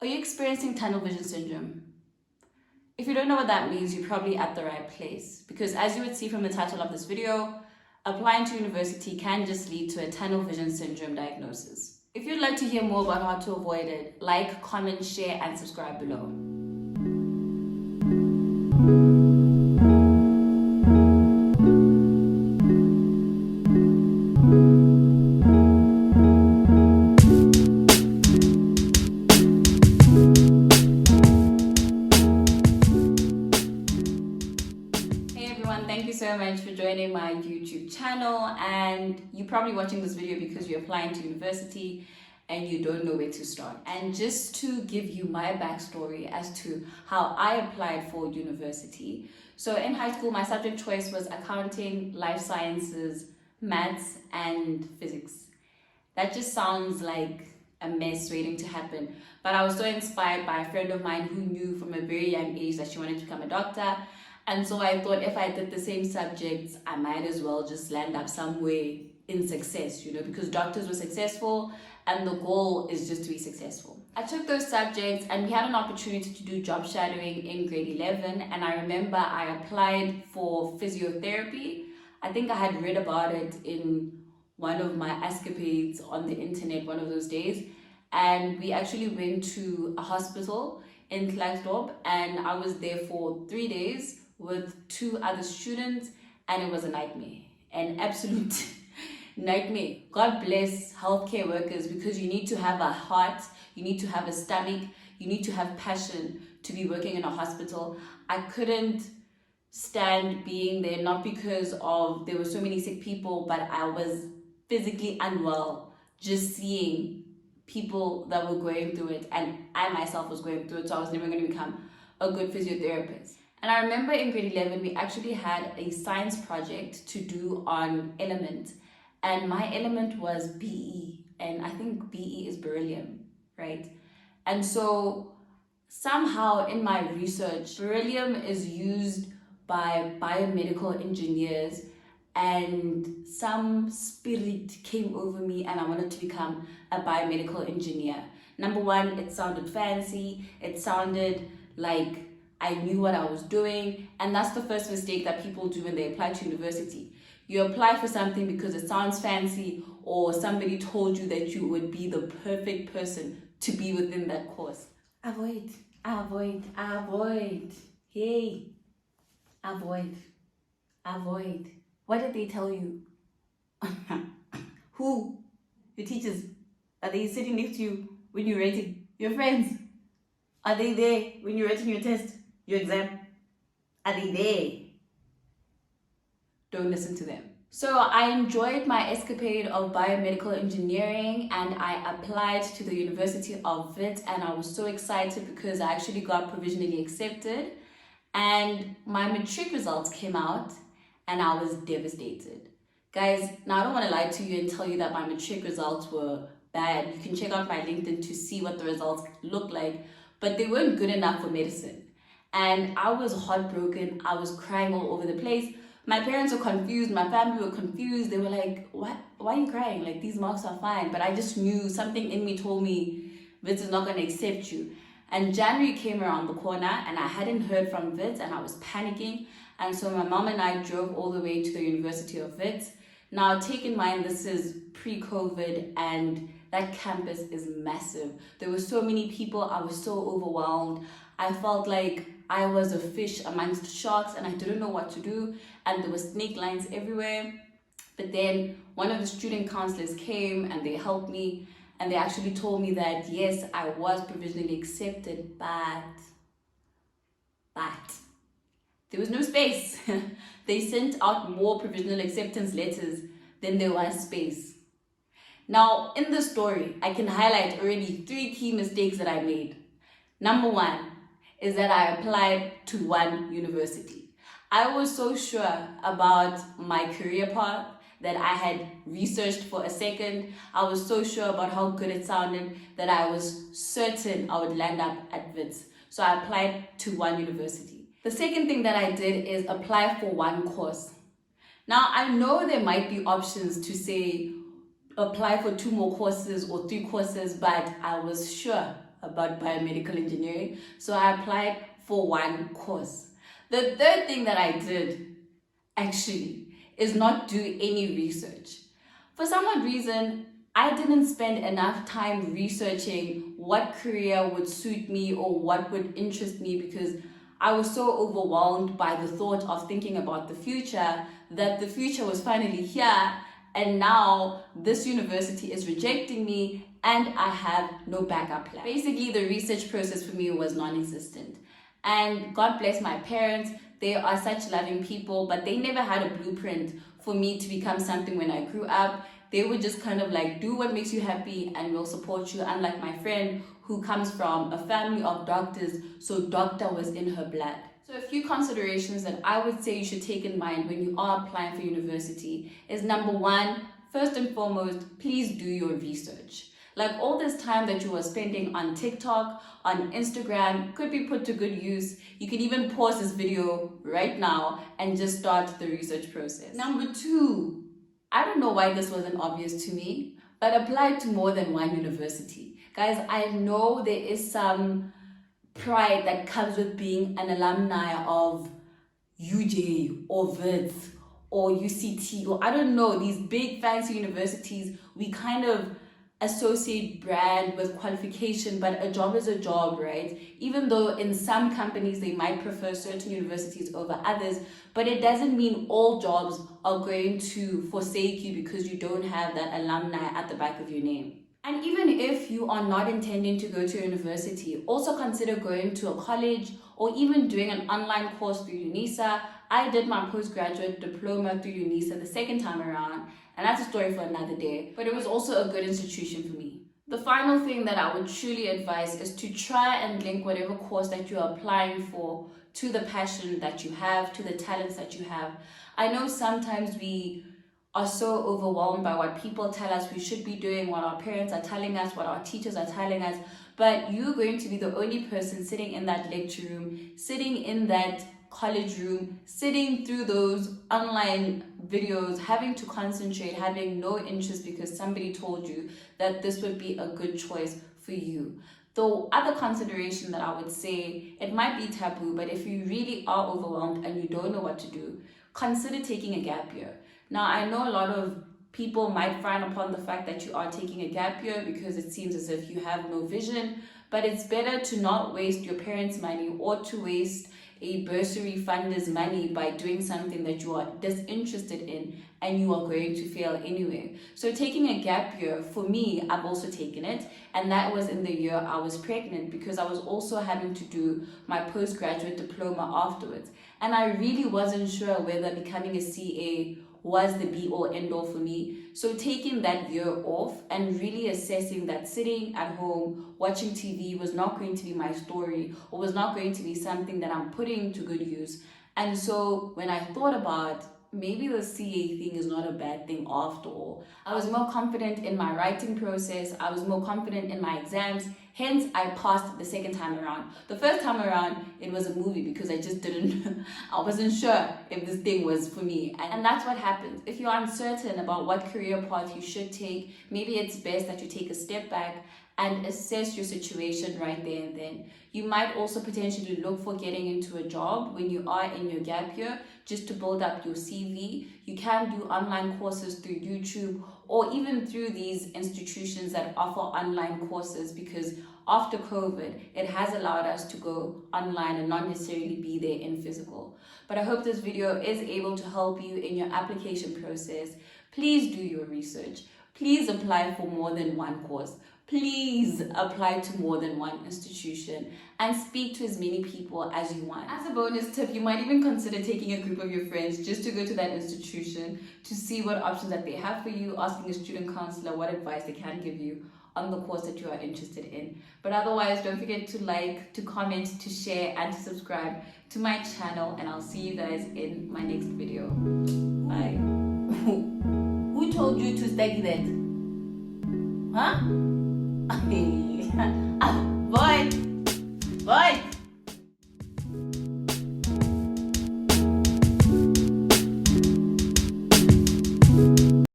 Are you experiencing tunnel vision syndrome? If you don't know what that means, you're probably at the right place, because as you would see from the title of this video, applying to university can just lead to a tunnel vision syndrome diagnosis. If you'd like to hear more about how to avoid it, like, comment, share, and subscribe below. Thank you so much for joining my YouTube channel, and you're probably watching this video because you're applying to university and you don't know where to start. And just to give you my backstory as to how I applied for university. So in high school, my subject choice was accounting, life sciences, maths, and physics. That just sounds like a mess waiting to happen. But I was so inspired by a friend of mine who knew from a very young age that she wanted to become a doctor. And so I thought if I did the same subjects, I might as well just land up somewhere in success, because doctors were successful and the goal is just to be successful. I took those subjects and we had an opportunity to do job shadowing in grade 11. And I remember I applied for physiotherapy. I think I had read about it in one of my escapades on the internet one of those days. And we actually went to a hospital in Klerksdorp, and I was there for 3 days with 2 other students, and it was a nightmare, an absolute nightmare. God bless healthcare workers, because you need to have a heart, you need to have a stomach, you need to have passion to be working in a hospital. I couldn't stand being there, not because of there were so many sick people, but I was physically unwell just seeing people that were going through it, and I myself was going through it, so I was never going to become a good physiotherapist. And I remember in grade 11, we actually had a science project to do on element. And my element was BE. And I think BE is beryllium, right? And so somehow in my research, beryllium is used by biomedical engineers, and some spirit came over me and I wanted to become a biomedical engineer. Number one, it sounded fancy. It sounded like I knew what I was doing, and that's the first mistake that people do when they apply to university. You apply for something because it sounds fancy, or somebody told you that you would be the perfect person to be within that course. Avoid. Hey, avoid. What did they tell you? Who? Your teachers? Are they sitting next to you when you're writing? Your friends? Are they there when you're writing your test? Your exam? Are they there? Don't listen to them. So I enjoyed my escapade of biomedical engineering, and I applied to the University of Wits, and I was so excited because I actually got provisionally accepted, and my matric results came out and I was devastated. Guys, now I don't want to lie to you and tell you that my matric results were bad. You can check out my LinkedIn to see what the results look like, but they weren't good enough for medicine. And I was heartbroken. I was crying all over the place. My parents were confused. My family were confused. They were like, "What? Why are you crying? Like, these marks are fine." But I just knew something in me told me Wits is not going to accept you. And January came around the corner and I hadn't heard from Wits, and I was panicking. And so my mom and I drove all the way to the University of Wits. Now, take in mind, this is pre-COVID and that campus is massive. There were so many people. I was so overwhelmed. I felt like I was a fish amongst sharks and I didn't know what to do. And there were snake lines everywhere. But then one of the student counselors came and they helped me. And they actually told me that, yes, I was provisionally accepted, but there was no space. They sent out more provisional acceptance letters than there was space. Now, in this story, I can highlight already 3 key mistakes that I made. Number 1 is that I applied to one university. I was so sure about my career path that I had researched for a second. I was so sure about how good it sounded that I was certain I would land up at Wits. So I applied to one university. The second thing that I did is apply for one course. Now, I know there might be options to say apply for 2 more courses or 3 courses, but I was sure about biomedical engineering. So I applied for one course. The third thing that I did actually is not do any research. For some odd reason, I didn't spend enough time researching what career would suit me or what would interest me, because I was so overwhelmed by the thought of thinking about the future that the future was finally here, and now this university is rejecting me and I have no backup plan. Basically, the research process for me was non-existent. And God bless my parents, they are such loving people, but they never had a blueprint for me to become something when I grew up. They would just kind of like, do what makes you happy and we'll support you. Unlike my friend who comes from a family of doctors, so doctor was in her blood. So a few considerations that I would say you should take in mind when you are applying for university is, number one, first and foremost, please do your research. Like, all this time that you are spending on TikTok, on Instagram, could be put to good use. You can even pause this video right now and just start the research process. Number two, I don't know why this wasn't obvious to me, but apply to more than one university. Guys, I know there is some pride that comes with being an alumni of UJ or Wits or UCT, or I don't know, these big fancy universities. We kind of associate brand with qualification, but a job is a job, right? Even though in some companies they might prefer certain universities over others, but it doesn't mean all jobs are going to forsake you because you don't have that alumni at the back of your name. And even if you are not intending to go to university, also consider going to a college or even doing an online course through UNISA. I did my postgraduate diploma through UNISA the second time around, and that's a story for another day, but it was also a good institution for me. The final thing that I would truly advise is to try and link whatever course that you're applying for to the passion that you have, to the talents that you have. I know sometimes we are so overwhelmed by what people tell us we should be doing, what our parents are telling us, what our teachers are telling us, but you're going to be the only person sitting in that lecture room, sitting in that college room, sitting through those online videos, having to concentrate, having no interest because somebody told you that this would be a good choice for you. The other consideration that I would say, it might be taboo, but if you really are overwhelmed and you don't know what to do, consider taking a gap year. Now, I know a lot of people might frown upon the fact that you are taking a gap year because it seems as if you have no vision, but it's better to not waste your parents' money or to waste a bursary funder's money by doing something that you are disinterested in and you are going to fail anyway. So taking a gap year, for me, I've also taken it, and that was in the year I was pregnant because I was also having to do my postgraduate diploma afterwards. And I really wasn't sure whether becoming a CA was the be-all end-all for me. So taking that year off and really assessing that sitting at home watching TV was not going to be my story, or was not going to be something that I'm putting to good use. And so when I thought about maybe the CA thing is not a bad thing after all, I was more confident in my writing process, I was more confident in my exams, hence I passed the second time around. The first time around, it was a movie because I just didn't, I wasn't sure if this thing was for me. And that's what happens. If you're uncertain about what career path you should take, maybe it's best that you take a step back and assess your situation right there and then. You might also potentially look for getting into a job when you are in your gap year, just to build up your CV. You can do online courses through YouTube or even through these institutions that offer online courses, because after COVID, it has allowed us to go online and not necessarily be there in physical. But I hope this video is able to help you in your application process. Please do your research. Please apply for more than one course. Please apply to more than one institution and speak to as many people as you want. As a bonus tip, you might even consider taking a group of your friends just to go to that institution to see what options that they have for you, asking a student counselor what advice they can give you on the course that you are interested in. But otherwise, don't forget to like, to comment, to share, and to subscribe to my channel, and I'll see you guys in my next video. Bye. Who told you to study that? Huh? Boy!